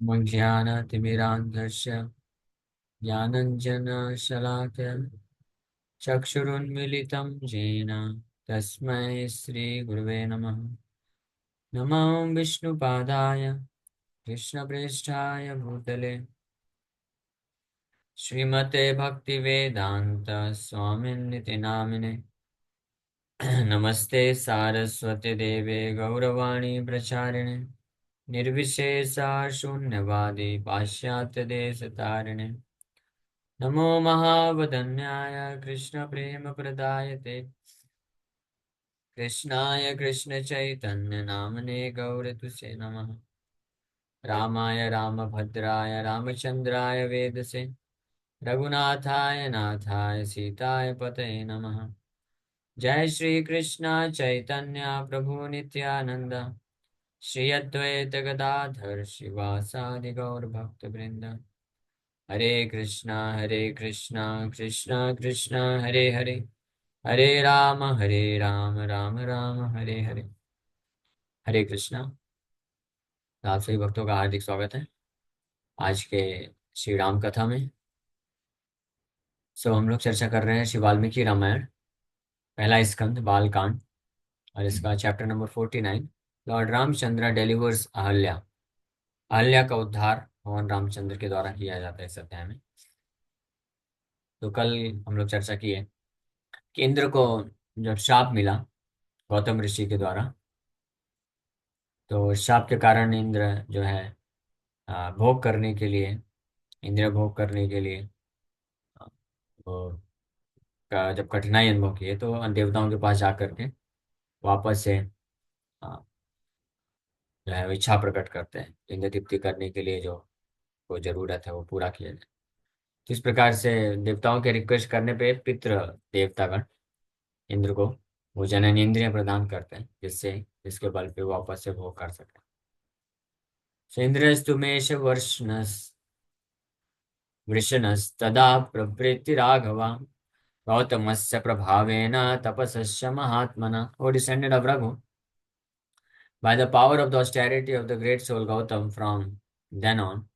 ज्ञानतिमिरान्धस्य ज्ञानञ्जनशलाकया चक्षुरुन्मीलितं येन तस्मै श्रीगुरुवे नमः। नमो विष्णुपादाय कृष्णप्रेष्ठाय भूतले श्रीमते भक्तिवेदान्त स्वामिन्निति नामिने। नमस्ते सारस्वती देवे गौरवाणी प्रचारिणे निर्विशेषा शून्यवादी पाश्चात्यदेशतारिणे। नमो महावदन्याय कृष्णप्रेमप्रदायते कृष्णाय कृष्णचैतन्यनामने गौरतुसे नमः। रामाय रामभद्राय रामचन्द्राय वेदसे रघुनाथाय नाथाय सीताय पतये नमः। जय श्री कृष्ण चैतन्य प्रभु नित्यानंद श्री अद्वैत गदाधर शिवासादि गौर भक्तवृंद। हरे कृष्णा कृष्णा कृष्णा हरे हरे, हरे राम राम राम हरे हरे। हरे कृष्णा। तो आप सभी भक्तों का हार्दिक स्वागत है आज के श्री राम कथा में। हम लोग चर्चा कर रहे हैं श्री वाल्मीकि रामायण, पहला स्कंद बाल कांड, और इसका chapter number 49। Lord Ramchandra delivers Ahalya. Ahalya का उद्धार भगवान रामचंद्र के द्वारा किया जाता है इस अध्याय में। तो कल हम लोग चर्चा की है कि इंद्र को जब शाप मिला गौतम ऋषि के द्वारा, तो शाप के कारण इंद्र जो है भोग करने के लिए, इंद्र भोग करने के लिए अ, वो जब कठिनाई अनुभव किए तो देवताओं के पास जा करके वापस से जो है वो इच्छा प्रकट करते हैं इंद्र तृप्ति करने के लिए, जो वो जरूरत है वो पूरा किया जाए। तो इस प्रकार से देवताओं के रिक्वेस्ट करने पे पितृ देवतागण इंद्र को वो जनन इंद्रिय प्रदान करते हैं, जिसके बल पे वो वापस से भोग कर सके। इंद्रस्तुमेश वृषणस्तदा प्रवृत्ति राघवा गौतमस्य प्रभावेन तपसस्य महात्मना। O descendant of Raghu, by the power of the austerity of the great soul Gautam, from then on,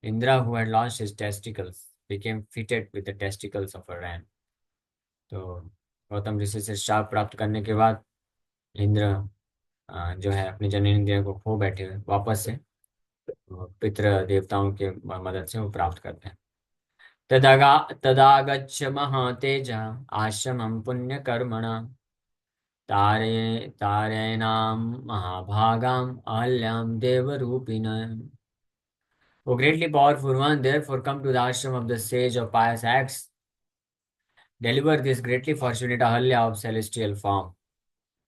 Indra, who had lost his testicles, became fitted with the testicles of a ram. तो गौतम ऋषि से शाप प्राप्त करने के बाद इंद्र जो है अपने जनन इंद्रियों को खो बैठे हुए वापस से पितृ देवताओं के मदद से वो प्राप्त करते हैं। तदागच्छ महातेज आश्रमं पुण्यकर्मणा तारेणां महाभागाम् अहल्यां देवरूपिणम्। O greatly powerful one, therefore come to the ashram of the sage of pious acts. Deliver this greatly fortunate Ahalya of celestial form.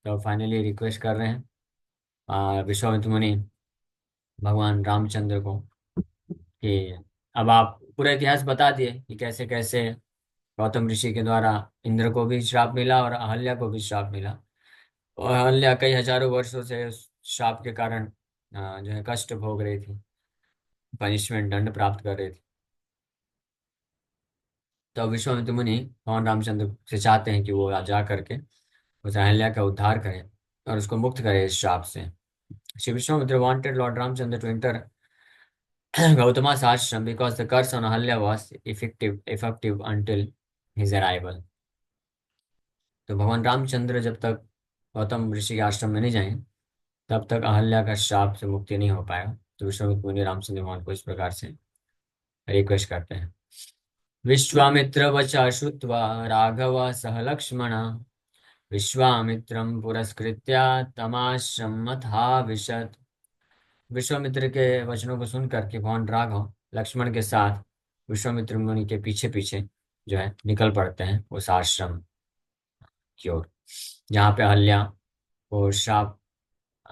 तो फाइनली रिक्वेस्ट कर रहे हैं विश्वामित्र मुनि भगवान रामचंद्र को कि अब आप पूरा इतिहास बता दिए कि कैसे कैसे गौतम ऋषि के द्वारा इंद्र को भी श्राप मिला और अहल्या को भी श्राप मिला। और अहल्या कई हजारों वर्षों से उस श्राप के कारण जो है कष्ट भोग रही थी, पनिशमेंट दंड प्राप्त कर रही थी। तो विश्वामित्र मुनि भगवान रामचंद्र से चाहते हैं कि वो जा करके उस अहल्या का उद्धार करें और उसको मुक्त करे इस श्राप से। Shri Vishwamitra wanted Lord Ramchandra to enter Gautama's ashram because the curse on Ahalya was effective until his arrival. तो भगवान रामचंद्र जब तक गौतम ऋषि के आश्रम में नहीं जाएं तब तक अहल्या का श्राप से मुक्ति नहीं हो पाएगा। तो विश्वामित्र मुनि रामचंद्र भगवान को इस प्रकार से रिक्वेस्ट करते हैं। विश्वामित्र वचा श्रुत्वा राघव सह लक्ष्मण विश्वामित्रं पुरस्कृत्य तमाश्रममथाविशत्। विश्वामित्र के वचनों को सुन करके भगवान राघव लक्ष्मण के साथ विश्वामित्र मुनि के पीछे पीछे जो है निकल पड़ते हैं उस आश्रम की ओर जहाँ पे अहल्या को श्राप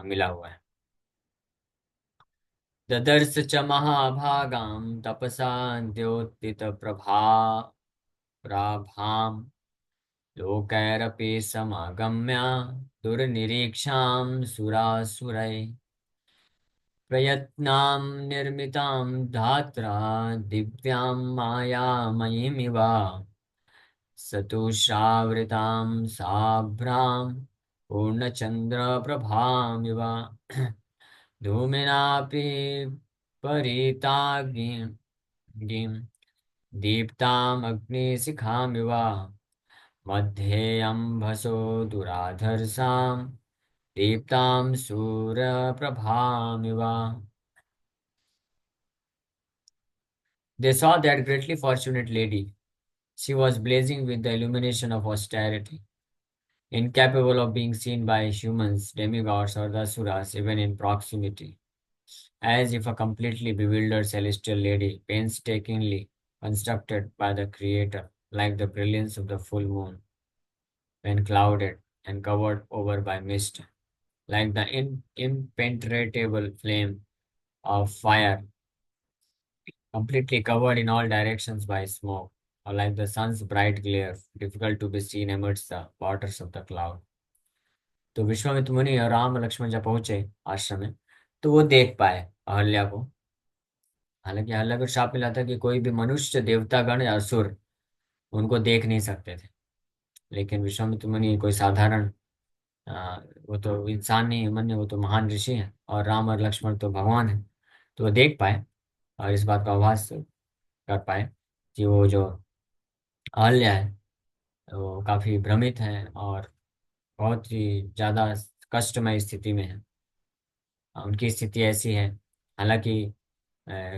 मिला हुआ है। ददर्श च महाभागां तपसा द्योतित प्रभाम लोकैरपि समागम्य दुर्निरीक्षां सुरासुरै प्रयत्नां निर्मितां धात्रा दिव्यां मायामयीमिव सतुषावृतां साभ्रां पूर्णचन्द्रप्रभामिव धूमेनापि परितागिं गिं दीप्तामग्निशिखामिव मध्ये अम्भसो दुराधर्षां दीप्तां सूर्यप्रभामिव. They saw that greatly fortunate lady. She was blazing with the illumination of austerity, incapable of being seen by humans, demigods, or the asuras, even in proximity, as if a completely bewildered celestial lady, painstakingly constructed by the Creator, like the brilliance of the full moon, when clouded and covered over by mist, like the impenetrable flame of fire, completely covered in all directions by smoke, or like the sun's bright glare, difficult to be seen amidst the waters of the cloud. तो विश्वामित्र मुनि और राम लक्ष्मण जब पहुंचे आश्रम में, तो वो देख पाए अहल्या को. हालांकि अहल्या को श्राप मिला था कि कोई भी मनुष्य, देवतागण या असुर उनको देख नहीं सकते थे. लेकिन विश्वामित्र मुनि कोई साधारण, वो तो इंसान नहीं है, मन्य, वो तो महान ऋषि हैं, और राम और लक्ष्मण तो भगवान हैं. तो वो देख पाए और इस बात का आभास कर पाए कि वो जो अहल्या है वो काफी भ्रमित है और बहुत ही ज्यादा कष्टमय स्थिति में है. उनकी स्थिति ऐसी है, हालांकि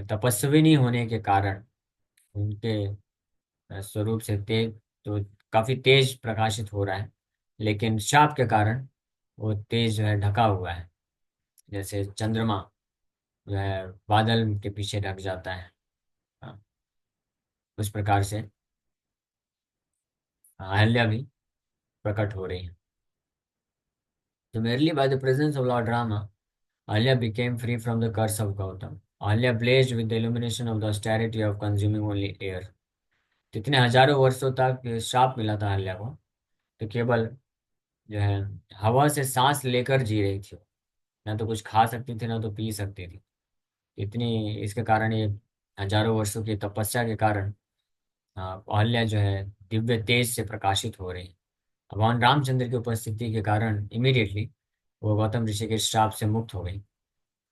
तपस्विनी होने के कारण उनके स्वरूप से तेज, तो काफी तेज प्रकाशित हो रहा है, लेकिन शाप के कारण वो तेज जो है ढका हुआ है, जैसे चंद्रमा जो है बादल के पीछे ढक जाता है. हाँ, उस प्रकार से अहल्या भी प्रकट हो रही है. तो merely by the presence of Lord Rama, Ahilya became free from the curse of Gautam. Ahilya blazed with the illumination of the austerity of consuming only air. कितने हजारों वर्षों तक ये श्राप मिला था अहल्या को, तो केवल जो है हवा से सांस लेकर जी रही थी. ना तो कुछ खा सकती थी, ना तो पी सकती थी. इतनी इसके कारण, ये हजारों वर्षों की तपस्या के कारण अहल्या जो है दिव्य तेज से प्रकाशित हो रही. भगवान रामचंद्र की उपस्थिति के कारण इमीडिएटली वो गौतम ऋषि के श्राप से मुक्त हो गई.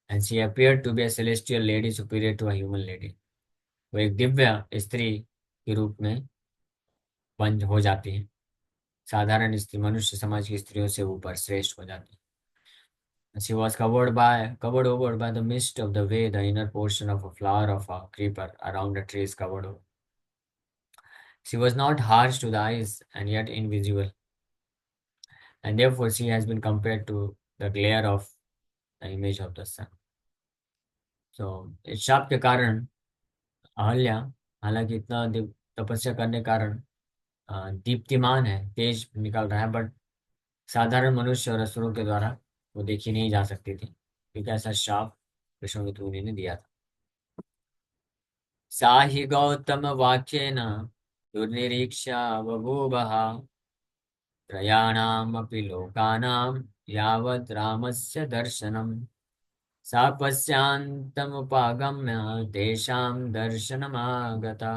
And she appeared to be a celestial lady superior to a human lady. वो एक दिव्य स्त्री के रूप में बन हो जाती है. साधारण स्त्री, मनुष्य समाज की स्त्रियों से ऊपर श्रेष्ठ हो जाती है. She was covered over by the mist of the way the inner portion of a flower of a creeper around a tree is covered over. She was not harsh to the eyes and yet invisible, and therefore she has been compared to the glare of the image of the sun. So इस शाप के कारण अहल्या, हालांकि इतना तपस्या करने के कारण दीप्तिमान है, तेज निकल रहा है, बट साधारण मनुष्य और असुरों के द्वारा वो देखी नहीं जा सकती थी, क्योंकि ऐसा श्राप विष्णुमित्र मुनि ने दिया था. सा हि गौतम वाक्येन दुर्निरीक्षा बभूवः त्रयाणामपि लोकानां यावत् रामस्य दर्शनम्. सा पश्यान्तमुपागम्य तेषां दर्शनमागता.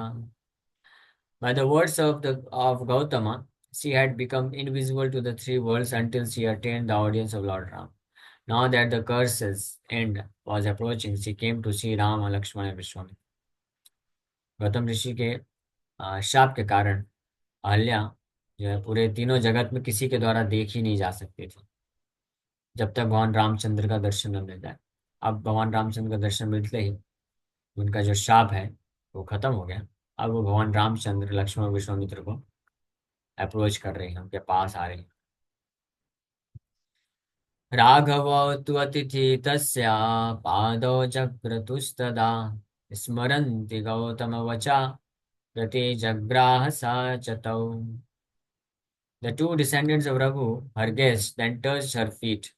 By the words of Gautama, she had become invisible to the three worlds until she attained the audience of Lord Ram. Now that the curse's end was approaching, she came to see Rama, Lakshmana and Vishwamitra. Gautam ऋषि के शाप के कारण अहल्या जो है पूरे तीनों जगत में किसी के द्वारा देखी नहीं जा सकती थी, जब तक भगवान रामचंद्र का दर्शन न मिल जाए. अब भगवान रामचंद्र का दर्शन मिलते ही उनका जो शाप है वो खत्म हो गया. अब वो भगवान रामचंद्र, लक्ष्मण, विश्वामित्र को अप्रोच कर रहे हैं, उनके पास आ रहे हैं. राघवौ तु अतिथि तस्या पादौ जग्रतुस्तदा स्मरन्ति गौतमवचा प्रति जग्राह सा च तौ. The two descendants of Raghu, her guests, then touched her feet.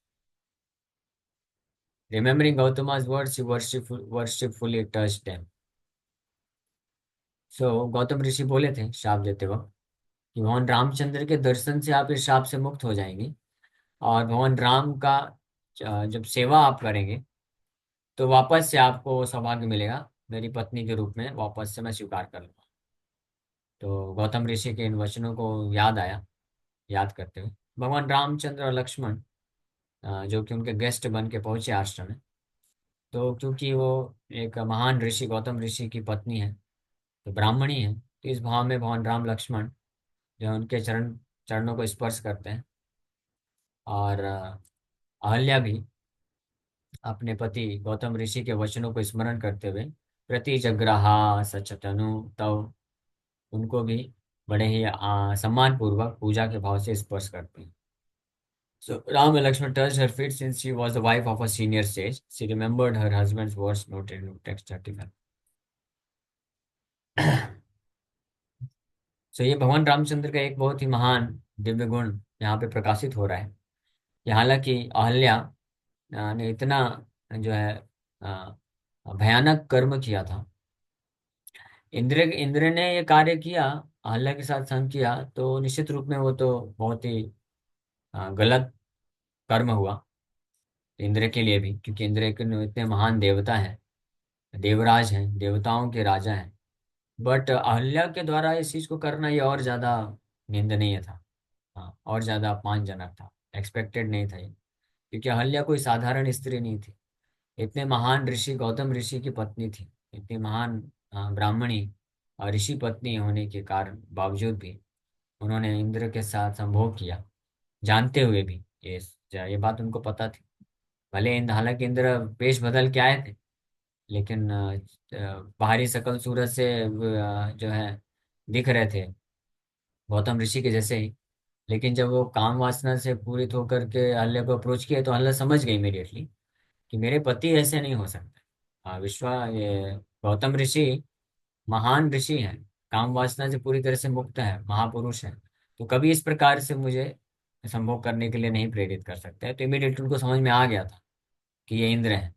Remembering Gautama's words, she worshipfully touched them. So Gautam ऋषि बोले थे शाप देते वक्त कि भगवान रामचंद्र के दर्शन से आप इस शाप से मुक्त हो जाएंगे, और भगवान राम का जब सेवा आप करेंगे तो वापस से आपको वो सौभाग्य मिलेगा, मेरी पत्नी के रूप में वापस से मैं स्वीकार कर लूँगा. तो गौतम ऋषि के इन वचनों को याद आया. याद करते हुए भगवान रामचंद्र और लक्ष्मण जो कि उनके गेस्ट बन के पहुंचे आश्रम में, तो क्योंकि वो एक महान ऋषि गौतम ऋषि की पत्नी है, तो ब्राह्मणी है, तो इस भाव में भगवान राम लक्ष्मण जो है उनके चरणों को स्पर्श करते हैं। और अहल्या भी अपने पति गौतम ऋषि के वचनों को स्मरण करते हुए प्रति जग्राहा सचतनु तव, उनको भी बड़े ही सम्मान पूर्वक पूजा के भाव से स्पर्श करते हैं। So Ram and Lakshman touched her feet since she was the wife of a senior sage. She remembered her husband's words noted in text 35. So ये भगवान रामचंद्र का एक बहुत ही महान दिव्य गुण यहाँ पे प्रकाशित हो रहा है कि हालांकि अहल्या ने इतना जो है अ, भयानक कर्म किया था, इंद्र ने ये कार्य किया, अहल्या के साथ संग किया, तो निश्चित रूप में वो तो बहुत ही गलत कर्म हुआ इंद्र के लिए भी, क्योंकि इंद्र एक इतने महान देवता हैं, देवराज हैं, देवताओं के राजा हैं। बट अहल्या के द्वारा इस चीज को करना ये और ज्यादा निंदनीय था। हाँ, और ज्यादा अपमानजनक था, एक्सपेक्टेड नहीं था ये, क्योंकि अहल्या कोई साधारण स्त्री नहीं थी, इतने महान ऋषि गौतम ऋषि की पत्नी थी, इतनी महान ब्राह्मणी और ऋषि पत्नी होने के कारण बावजूद भी उन्होंने इंद्र के साथ संभोग किया, जानते हुए भी। ये बात उनको पता थी। भले हालांकि इंद्र वेश बदल के आए थे, लेकिन बाहरी शकल सूरत से जो है दिख रहे थे गौतम ऋषि के जैसे ही। लेकिन जब वो काम वासना से पूरित होकर के अहल्या को अप्रोच किया, तो अहल्या समझ गई इमीडिएटली कि मेरे पति ऐसे नहीं हो सकते। ये गौतम ऋषि महान ऋषि हैं, काम वासना से पूरी तरह से मुक्त है, महापुरुष है, तो कभी इस प्रकार से मुझे संभोग करने के लिए नहीं प्रेरित कर सकते। तो इमीडिएटली उनको समझ में आ गया था कि ये इंद्र है,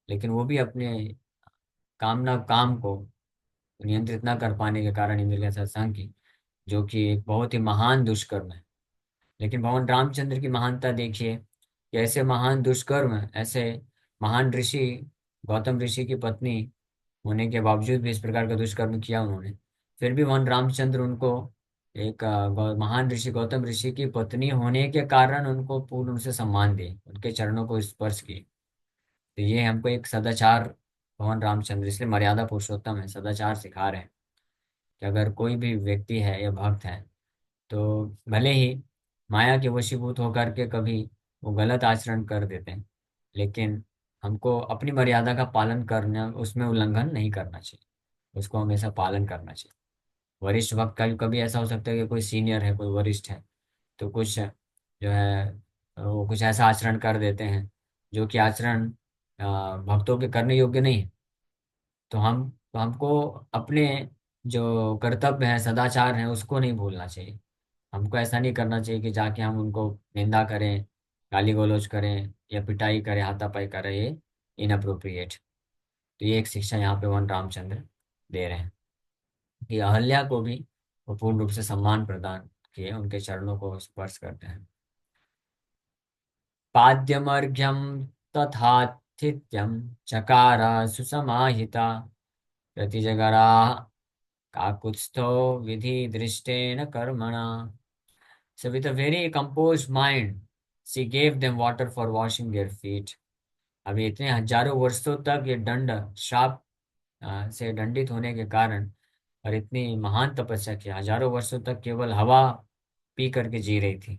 लेकिन वो भी अपने काम को नियंत्रित न कर पाने के कारण इंद्र के साथ संग की, जो कि एक बहुत ही महान दुष्कर्म है। लेकिन भगवान रामचंद्र की महानता देखिए कि ऐसे महान दुष्कर्म, ऐसे महान ऋषि गौतम ऋषि की पत्नी होने के बावजूद भी इस प्रकार का दुष्कर्म किया उन्होंने, फिर भी भगवान रामचंद्र उनको एक महान ऋषि गौतम ऋषि की पत्नी होने के कारण उनको पूर्ण रूप से सम्मान दिए, उनके चरणों को स्पर्श किए। तो ये हमको एक सदाचार, भगवान रामचंद्र इसलिए मर्यादा पुरुषोत्तम है, सदाचार सिखा रहे हैं कि अगर कोई भी व्यक्ति है या भक्त है, तो भले ही माया के वशीभूत होकर के कभी वो गलत आचरण कर देते हैं, लेकिन हमको अपनी मर्यादा का पालन करना, उसमें उल्लंघन नहीं करना चाहिए, उसको हमेशा पालन करना चाहिए। वरिष्ठ भक्त का भी कभी ऐसा हो सकता है कि कोई सीनियर है, कोई वरिष्ठ है, तो कुछ जो है वो कुछ ऐसा आचरण कर देते हैं जो कि आचरण भक्तों के करने योग्य नहीं है। तो हमको अपने जो कर्तव्य है, सदाचार है, उसको नहीं भूलना चाहिए। हमको ऐसा नहीं करना चाहिए कि जाके हम उनको निंदा करें, गाली गलौज करें या पिटाई करें, हाथापाई करें, ये इनअप्रोप्रिएट। तो ये एक शिक्षा यहाँ पे वन रामचंद्र दे रहे हैं कि अहल्या को भी वो पूर्ण रूप से सम्मान प्रदान किए, उनके चरणों को स्पर्श करते हैं। पाद्यमर्घ्यम तथाथित्यम चकार सुसमाहिता प्रतिजगरा काकुत्स्थो विधि दृष्टेन कर्मणा। So with a very composed mind, she gave them water for washing their feet. अभी इतने हजारों वर्षों तक ये दंड श्राप से दंडित होने के कारण और इतनी महान तपस्या की, हजारों वर्षों तक केवल हवा पी करके जी रही थी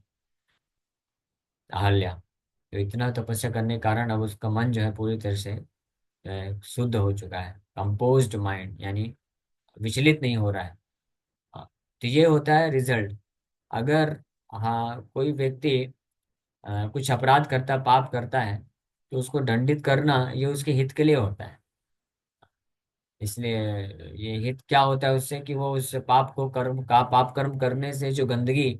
अहल्या। तो इतना तपस्या करने के कारण अब उसका मन जो है पूरी तरह से शुद्ध हो चुका है, कंपोज्ड माइंड, यानी विचलित नहीं हो रहा है। हाँ, तो ये होता है रिजल्ट। अगर हाँ कोई व्यक्ति कुछ अपराध करता, पाप करता है, तो उसको दंडित करना ये उसके हित के लिए होता है। इसलिए ये हित क्या होता है उससे कि वो उस पाप कर्म करने से जो गंदगी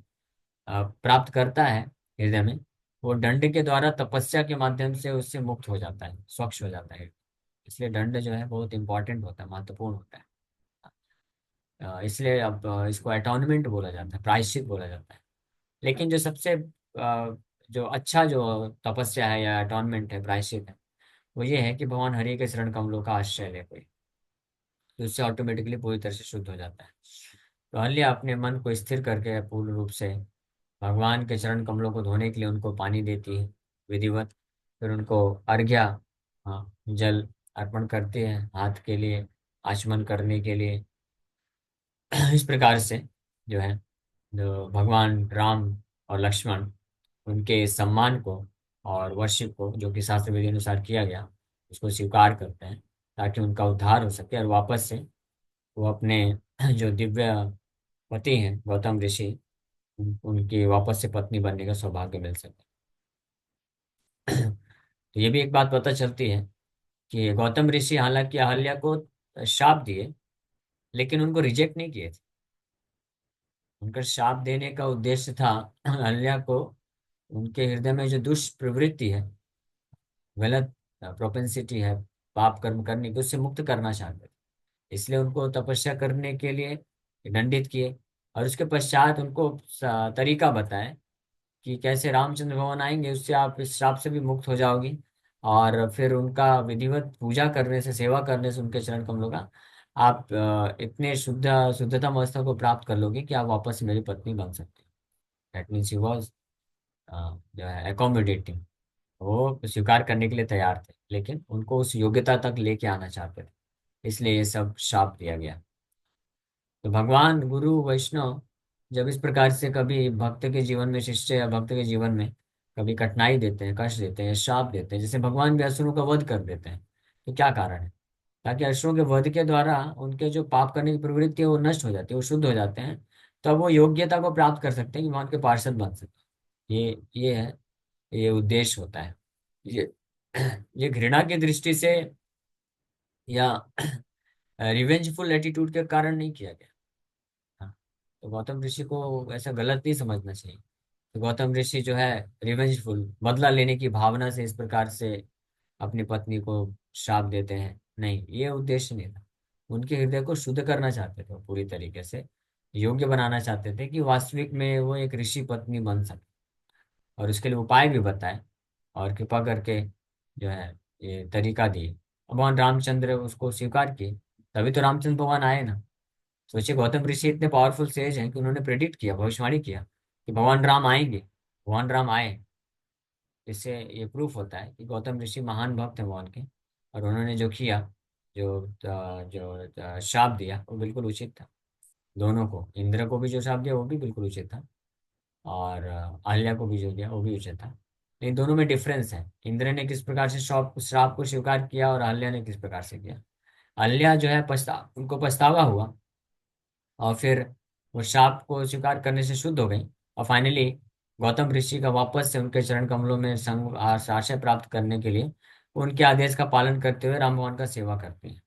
प्राप्त करता है हृदय में, वो दंड के द्वारा तपस्या के माध्यम से उससे मुक्त हो जाता है, स्वच्छ हो जाता है। इसलिए दंड जो है बहुत इंपॉर्टेंट होता है, महत्वपूर्ण होता है। इसलिए अब इसको एटॉर्नमेंट बोला जाता है, प्रायश्चित बोला जाता है। लेकिन जो सबसे जो अच्छा जो तपस्या है या अटॉर्नमेंट है, प्रायश्चित है, वो ये है कि भगवान हरि के शरण कमलों का आश्रय ले कोई, तो उससे ऑटोमेटिकली पूरी तरह से शुद्ध हो जाता है। तो अहल्या अपने मन को स्थिर करके पूर्ण रूप से भगवान के चरण कमलों को धोने के लिए उनको पानी देती है विधिवत, फिर उनको अर्घ्या, हाँ, जल अर्पण करती है हाथ के लिए, आचमन करने के लिए। इस प्रकार से जो है, जो भगवान राम और लक्ष्मण, उनके सम्मान को और वर्शिप को जो कि शास्त्र विधि अनुसार किया गया, उसको स्वीकार करते हैं, ताकि उनका उद्धार हो सके और वापस से वो अपने जो दिव्य पति हैं गौतम ऋषि, उनकी वापस से पत्नी बनने का सौभाग्य मिल सके। तो ये भी एक बात पता चलती है कि गौतम ऋषि हालांकि अहल्या को शाप दिए, लेकिन उनको रिजेक्ट नहीं किए थे। उनका शाप देने का उद्देश्य था अहल्या को उनके हृदय में जो दुष्प्रवृत्ति है, गलत प्रोपेंसिटी है पाप कर्म करने की, उससे मुक्त करना चाहते थे। इसलिए उनको तपस्या करने के लिए दंडित किए, और उसके पश्चात उनको तरीका बताए कि कैसे रामचंद्र भगवान आएंगे, उससे आप इस श्राप से भी मुक्त हो जाओगी। और फिर उनका विधिवत पूजा करने से, सेवा करने से, उनके चरण कमलों का आप इतने शुद्धतम अवस्था को प्राप्त कर लोगे कि आप वापस से मेरी पत्नी बन सकते हो। दैट मीन्स ही वॉज जो है अकोमोडेटिंग। वो स्वीकार करने के लिए तैयार थे, लेकिन उनको उस योग्यता तक लेके आना चाहते थे, इसलिए ये सब शाप दिया गया। तो भगवान गुरु वैष्णव जब इस प्रकार से कभी भक्त के जीवन में, शिष्य या भक्त के जीवन में कभी कठिनाई देते हैं, कष्ट देते हैं, श्राप देते हैं, जैसे भगवान भी असुरों का वध कर देते हैं, तो क्या कारण है? ताकि असुरों के वध के द्वारा उनके जो पाप करने की प्रवृत्ति है वो नष्ट हो जाती है, वो शुद्ध हो जाते हैं। तब वो योग्यता को प्राप्त कर सकते हैं कि भगवान के पार्षद बन सके। ये है, ये उद्देश्य होता है। ये ये घृणा की दृष्टि से या रिवेंजफुल एटीट्यूड के कारण नहीं किया गया। हाँ, तो गौतम ऋषि को ऐसा गलत नहीं समझना चाहिए। तो गौतम ऋषि जो है रिवेंजफुल, बदला लेने की भावना से इस प्रकार से अपनी पत्नी को श्राप देते हैं, नहीं, ये उद्देश्य नहीं था। उनके हृदय को शुद्ध करना चाहते थे वो, पूरी तरीके से योग्य बनाना चाहते थे कि वास्तविक में वो एक ऋषि पत्नी बन सके, और उसके लिए उपाय भी बताए और कृपा करके जो है ये तरीका दिए। भगवान रामचंद्र उसको स्वीकार किए, तभी तो रामचंद्र भगवान आए ना। सोचिए, गौतम ऋषि इतने पावरफुल सेज हैं कि उन्होंने प्रेडिक्ट किया, भविष्यवाणी किया कि भगवान राम आएंगे। भगवान राम आए। इससे ये प्रूफ होता है कि गौतम ऋषि महान भक्त हैं भगवान के, और उन्होंने जो किया, जो शाप दिया, वो बिल्कुल उचित था। दोनों को, इंद्र को भी जो शाप दिया वो भी बिल्कुल उचित था, और अहल्या को भी जो दिया वो भी उचित था। लेकिन दोनों में डिफरेंस है, इंद्र ने किस प्रकार से श्राप श्राप को स्वीकार किया और अहल्या ने किस प्रकार से किया। अहल्या जो है उनको पछतावा हुआ, और फिर वो शाप को स्वीकार करने से शुद्ध हो गई, और फाइनली गौतम ऋषि का वापस से उनके चरण कमलों में संग आश्रय प्राप्त करने के लिए उनके आदेश का पालन करते हुए राम भगवान का सेवा करते हैं।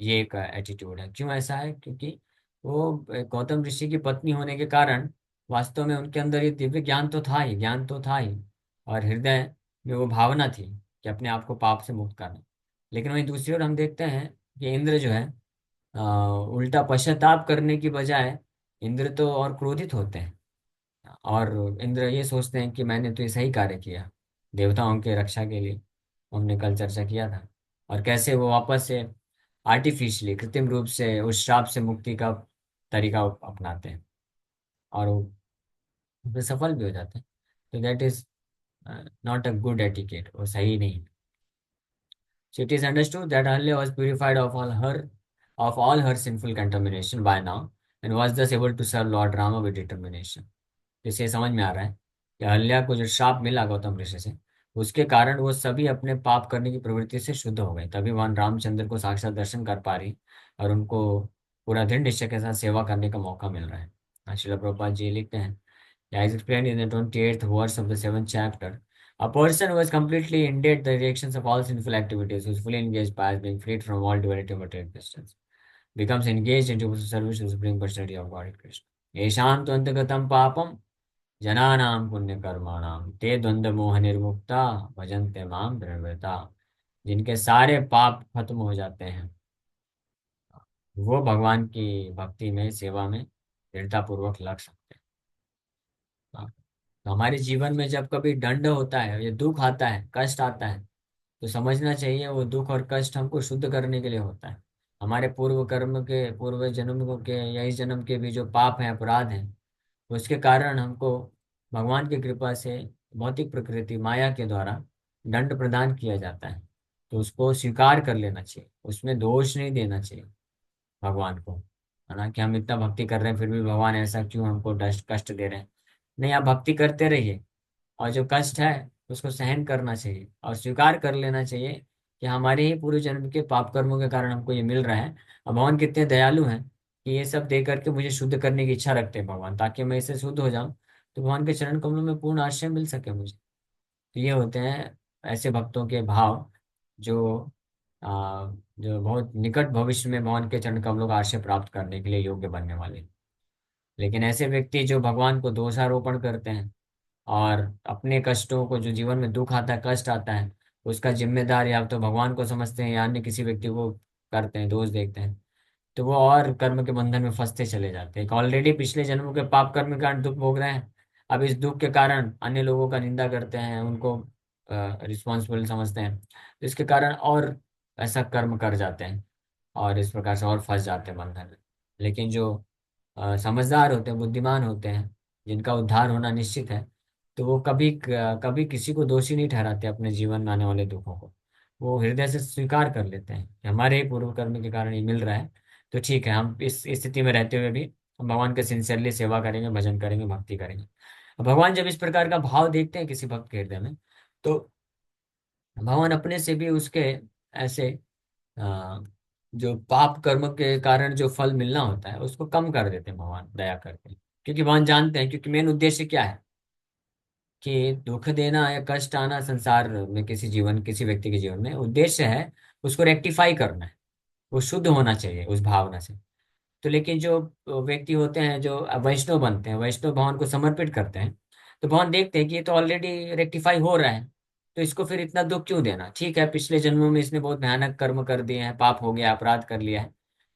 ये एक एटीट्यूड है। क्यों ऐसा है? क्योंकि वो गौतम ऋषि की पत्नी होने के कारण वास्तव में उनके अंदर ये दिव्य ज्ञान तो था ही, ज्ञान तो था ही, और हृदय में वो भावना थी कि अपने आप को पाप से मुक्त करना। लेकिन वहीं दूसरी ओर हम देखते हैं कि इंद्र जो है, अ, उल्टा पश्चाताप करने की बजाय इंद्र तो और क्रोधित होते हैं, और इंद्र ये सोचते हैं कि मैंने तो ये सही कार्य किया देवताओं के रक्षा के लिए। हमने कल चर्चा किया था, और कैसे वो वापस से आर्टिफिशियली, कृत्रिम रूप से उस श्राप से मुक्ति का तरीका अपनाते हैं, और वो उसमें सफल भी हो जाते हैं। तो that is not a good etiquette, वो सही नहीं। So it is understood that Ahilya was purified of all her sinful contamination by now, and was thus able to serve Lord Rama with determination. इसे समझ में आ रहा है कि अहल्या को जो श्राप मिला गौतम ऋषि से, उसके कारण वो सभी अपने पाप करने की प्रवृत्ति से शुद्ध हो गए, तभी भगवान रामचंद्र को साक्षात दर्शन कर पा रही, और उनको पूरा दृढ़ निश्चय के साथ सेवा करने का मौका मिल रहा है। श्रील प्रभुपाद जी लिखते हैं, as explained in the 28th verse of the 7th chapter, a person who has completely ended the reactions of all sinful activities, who is fully engaged by being freed from all duality of material existence, becomes engaged into service to the Supreme Personality of God Krishna. येषां tu antagatam papam जनानां पुण्यकर्माणां ते द्वंद्व मोह निर्मुक्ता भजन्ते माम दृढ़व्रता। जिनके सारे पाप खत्म हो जाते हैं, वो भगवान की भक्ति में, सेवा में दृढ़ता पूर्वक लग सकते हैं। तो हमारे जीवन में जब कभी दंड होता है, ये दुख आता है, कष्ट आता है, तो समझना चाहिए वो दुख और कष्ट हमको शुद्ध करने के लिए होता है। हमारे पूर्व कर्म के, पूर्व जन्मों के या इस जन्म के भी जो पाप हैं, अपराध हैं, उसके कारण हमको भगवान की कृपा से भौतिक प्रकृति माया के द्वारा दंड प्रदान किया जाता है। तो उसको स्वीकार कर लेना चाहिए, उसमें दोष नहीं देना चाहिए भगवान को, है ना, कि हम इतना भक्ति कर रहे हैं फिर भी भगवान ऐसा क्यों हमको कष्ट कष्ट दे रहे हैं। नहीं, आप भक्ति करते रहिए, और जो कष्ट है उसको सहन करना चाहिए और स्वीकार कर लेना चाहिए कि हमारे ही पूर्व जन्म के पाप कर्मों के कारण हमको ये मिल रहा है। और भगवान कितने दयालु हैं कि ये सब दे करके मुझे शुद्ध करने की इच्छा रखते हैं भगवान, ताकि मैं इससे शुद्ध हो जाऊं, तो भगवान के चरण कमलों में पूर्ण आश्रय मिल सके मुझे। तो ये होते हैं ऐसे भक्तों के भाव, जो जो बहुत निकट भविष्य में भगवान के चरण कमलों का आश्रय प्राप्त करने के लिए योग्य बनने वाले। लेकिन ऐसे व्यक्ति जो भगवान को दोषारोपण करते हैं और अपने कष्टों को, जो जीवन में दुख आता है, कष्ट आता है, उसका जिम्मेदार या तो भगवान को समझते हैं या अन्य किसी व्यक्ति को करते हैं, दोष देखते हैं, तो वो और कर्म के बंधन में फंसते चले जाते हैं। ऑलरेडी पिछले जन्मों के पाप कर्म के कारण दुख भोग रहे हैं, अब इस दुख के कारण अन्य लोगों का निंदा करते हैं, उनको रिस्पॉन्सिबल समझते हैं, तो इसके कारण और ऐसा कर्म कर जाते हैं और इस प्रकार से और फंस जाते हैं बंधन में। लेकिन जो समझदार होते हैं, बुद्धिमान होते हैं, जिनका उद्धार होना निश्चित है, तो वो कभी कभी किसी को दोषी नहीं ठहराते अपने जीवन में आने वाले दुखों को। वो हृदय से स्वीकार कर लेते हैं कि हमारे ही पूर्व कर्म के कारण ये मिल रहा है, तो ठीक है, हम इस स्थिति में रहते हुए भी हम भगवान का सिंसियरली सेवा करेंगे, भजन करेंगे, भक्ति करेंगे। भगवान जब इस प्रकार का भाव देखते हैं किसी भक्त के हृदय में, तो भगवान अपने से भी उसके ऐसे अ, जो पाप कर्म के कारण जो फल मिलना होता है उसको कम कर देते हैं भगवान दया करके। क्योंकि भगवान जानते हैं, क्योंकि मेन उद्देश्य क्या है कि दुख देना या कष्ट आना संसार में किसी व्यक्ति के जीवन में उद्देश्य है उसको रेक्टिफाई करना है, वो शुद्ध होना चाहिए उस भावना से। तो लेकिन जो व्यक्ति होते हैं जो वैष्णव बनते हैं, वैष्णव भगवान को समर्पित करते हैं, तो भगवान देखते हैं कि ये तो ऑलरेडी रेक्टिफाई हो रहा है, तो इसको फिर इतना दुख क्यों देना। ठीक है, पिछले जन्मों में इसने बहुत भयानक कर्म कर दिए हैं, पाप हो गया, अपराध कर लिया है,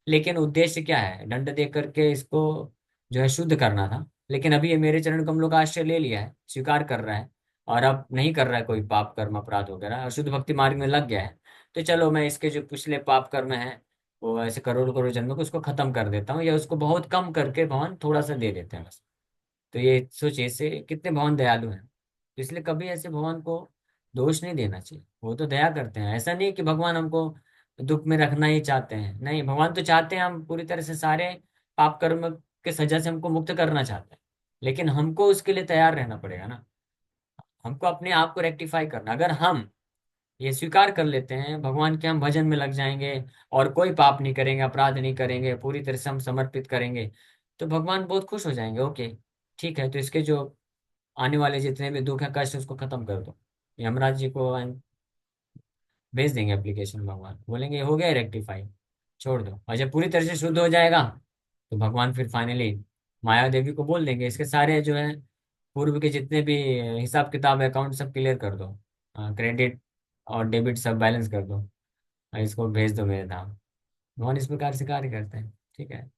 लेकिन उद्देश्य क्या है, दंड दे करके इसको जो है शुद्ध करना था। लेकिन अभी ये मेरे चरण कमलों का आश्रय ले लिया है, स्वीकार कर रहा है, और अब नहीं कर रहा है कोई पाप कर्म अपराध वगैरह, और शुद्ध भक्ति मार्ग में लग गया है, तो चलो मैं इसके जो पिछले पाप कर्म हैं वो ऐसे करोड़ करोड़ जन्मों को उसको खत्म कर देता हूँ, या उसको बहुत कम करके भगवान थोड़ा सा दे देते हैं बस। तो ये सोचिए इससे कितने भगवान दयालु हैं। तो इसलिए कभी ऐसे भगवान को दोष नहीं देना चाहिए, वो तो दया करते हैं। ऐसा नहीं कि भगवान हमको दुख में रखना ही चाहते हैं, नहीं, भगवान तो चाहते हैं हम पूरी तरह से सारे पाप कर्म के सजा से हमको मुक्त करना चाहते हैं, लेकिन हमको उसके लिए तैयार रहना पड़ेगा ना। हमको अपने आप को रेक्टिफाई करना, अगर हम ये स्वीकार कर लेते हैं भगवान के, हम भजन में लग जाएंगे और कोई पाप नहीं करेंगे, अपराध नहीं करेंगे, पूरी तरह से हम समर्पित करेंगे, तो भगवान बहुत खुश हो जाएंगे। ओके, ठीक है, तो इसके जो आने वाले जितने भी दुख है, कष्ट, उसको खत्म कर दो। यमराज जी को भेज देंगे एप्लीकेशन, भगवान बोलेंगे हो गया रेक्टिफाई, छोड़ दो। और जब पूरी तरह से शुद्ध हो जाएगा, तो भगवान फिर फाइनली माया देवी को बोल देंगे इसके सारे जो है पूर्व के जितने भी हिसाब किताब अकाउंट सब क्लियर कर दो, क्रेडिट और डेबिट सब बैलेंस कर दो, और इसको भेज दो मेरे धाम। भगवान इस प्रकार से कार्य करते हैं। ठीक है,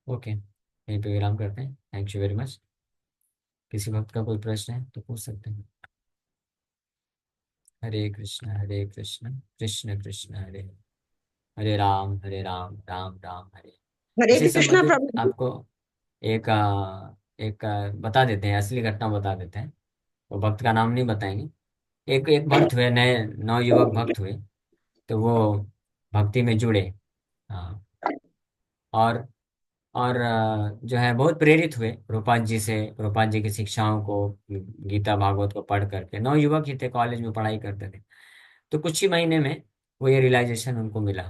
ओके, यहीं पे विराम करते हैं। Thank you very much. किसी भक्त का कोई प्रश्न है तो पूछ सकते हैं। हरे कृष्ण कृष्ण कृष्ण हरे हरे, हरे राम राम राम हरे। हरे इससे कृष्णा संबंधित प्रभु। आपको बता देते हैं, असली घटना बता देते हैं। वो भक्त का नाम नहीं बताएंगे। एक एक भक्त हुए, नए नवयुवक भक्त हुए, तो वो भक्ति में जुड़े। हाँ, और जो है बहुत प्रेरित हुए प्रभुपाद जी से, प्रभुपाद जी की शिक्षाओं को, गीता भागवत को पढ़ करके। नवयुवक ही थे, कॉलेज में पढ़ाई करते थे। तो कुछ ही महीने में वो ये रियलाइजेशन उनको मिला।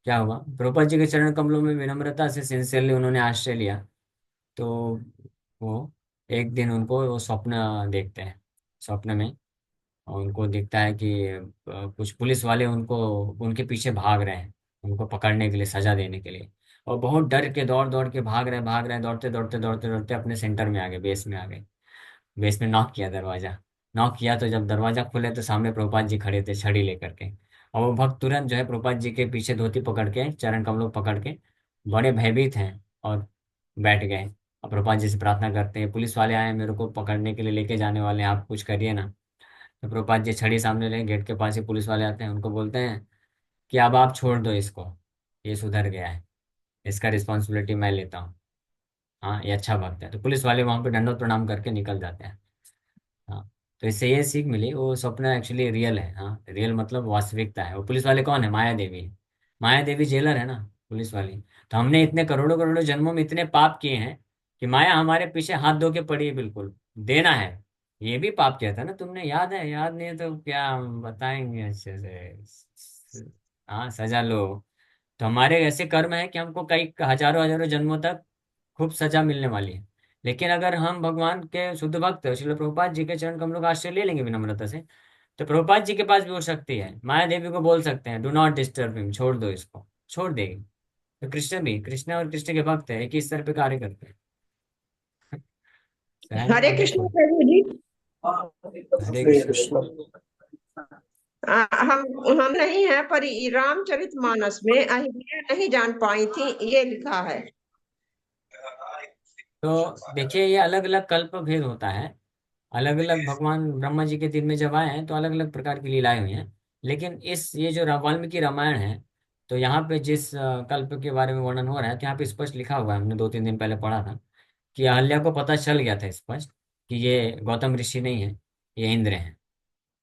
क्या हुआ, प्रभुपाद जी के चरण कमलों में विनम्रता से सिंसियरली उन्होंने आश्रय लिया, तो वो एक दिन उनको वो स्वप्न देखते हैं। स्वप्न में और उनको दिखता है कि कुछ पुलिस वाले उनको उनके पीछे भाग रहे हैं, उनको पकड़ने के लिए, सजा देने के लिए। और बहुत डर के दौड़ दौड़ के भाग रहे हैं, दौड़ते दौड़ते दौड़ते दौड़ते अपने सेंटर में आ गए, बेस में आ गए। बेस में नॉक किया दरवाजा। नॉक किया तो जब दरवाजा खुले तो सामने प्रभुपाद जी खड़े थे छड़ी लेकर के। और वो भक्त तुरंत जो है प्रभुपाद जी के पीछे धोती पकड़ के, चरण कमलों पकड़ के, बड़े भयभीत हैं, और बैठ गए। और प्रभुपाद जी से प्रार्थना करते हैं, पुलिस वाले आए हैं, मेरे को पकड़ने के लिए लेके जाने वाले हैं, आप कुछ करिए ना। तो प्रभुपाद जी छड़ी सामने ले, गेट के पास ही पुलिस वाले आते हैं, उनको बोलते हैं कि अब आप छोड़ दो इसको, ये सुधर गया है, इसका रिस्पॉन्सिबिलिटी मैं लेता हूँ। हाँ, ये अच्छा भक्त है। तो पुलिस वाले वहां पे दंडोत प्रणाम करके निकल जाते हैं। हाँ, तो इससे ये सीख मिली, वो स्वप्न एक्चुअली रियल है। हाँ, रियल मतलब वास्तविकता है। वो पुलिस वाले कौन है? माया देवी है। माया देवी जेलर है ना, पुलिस वाली। तो हमने इतने करोड़ों करोड़ों जन्मों में इतने पाप किए हैं कि माया हमारे पीछे हाथ धो के पड़ी है, बिल्कुल देना है। ये भी पाप किया था ना तुमने, याद है? याद नहीं है तो क्या हम बताएंगे अच्छे से। हाँ, सजा लो। तो हमारे ऐसे कर्म है कि हमको कई हजारों हजारों जन्मों तक खूब सजा मिलने वाली है। लेकिन अगर हम भगवान के शुद्ध भक्त श्रील प्रभुपाद जी के चरण कमलों का आश्रय ले लेंगे विनम्रता से, तो प्रभुपाद जी के पास भी वो शक्ति है। माया देवी को बोल सकते हैं, डू नॉट डिस्टर्ब हिम, छोड़ दो इसको, छोड़ देगी। तो कृष्ण भी, कृष्ण और कृष्ण के भक्त है, एक ही स्तर पे कार्य करते हैं। सहना हरे पड़ेगा कृष्ण थोड़ा। प्रभु जी। हरे कृष्ण। हम नहीं है, पर ये रामचरितमानस में अहिल्या नहीं जान पाई थी, ये लिखा है। तो देखिए, ये अलग अलग कल्प भेद होता है। अलग अलग भगवान ब्रह्मा जी के दिन में जब आए हैं तो अलग अलग प्रकार की लीलाएं हुई हैं। लेकिन इस ये जो वाल्मीकि रामायण है, तो यहाँ पे जिस कल्प के बारे में वर्णन हो रहा है, तो यहाँ पे स्पष्ट लिखा हुआ है, हमने 2-3 दिन पहले पढ़ा था कि अहल्या को पता चल गया था स्पष्ट कि ये गौतम ऋषि नहीं है, ये इंद्र हैं।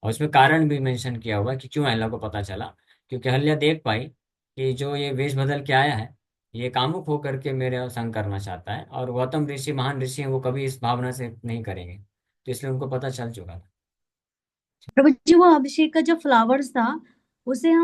और उसमें कारण भी मेंशन किया हुआ है कि क्यों अहल्या को पता चला। क्योंकि अहल्या देख पाई कि जो ये वेश बदल के आया है, ये कामुक होकर के मेरे संग करना चाहता है, और गौतम ऋषि महान ऋषि हैं, वो कभी इस भावना से नहीं करेंगे। तो इसलिए उनको पता चल चुका था। प्रभु जी, वो अभिषेक का जो फ्लावर्स था, उसे हम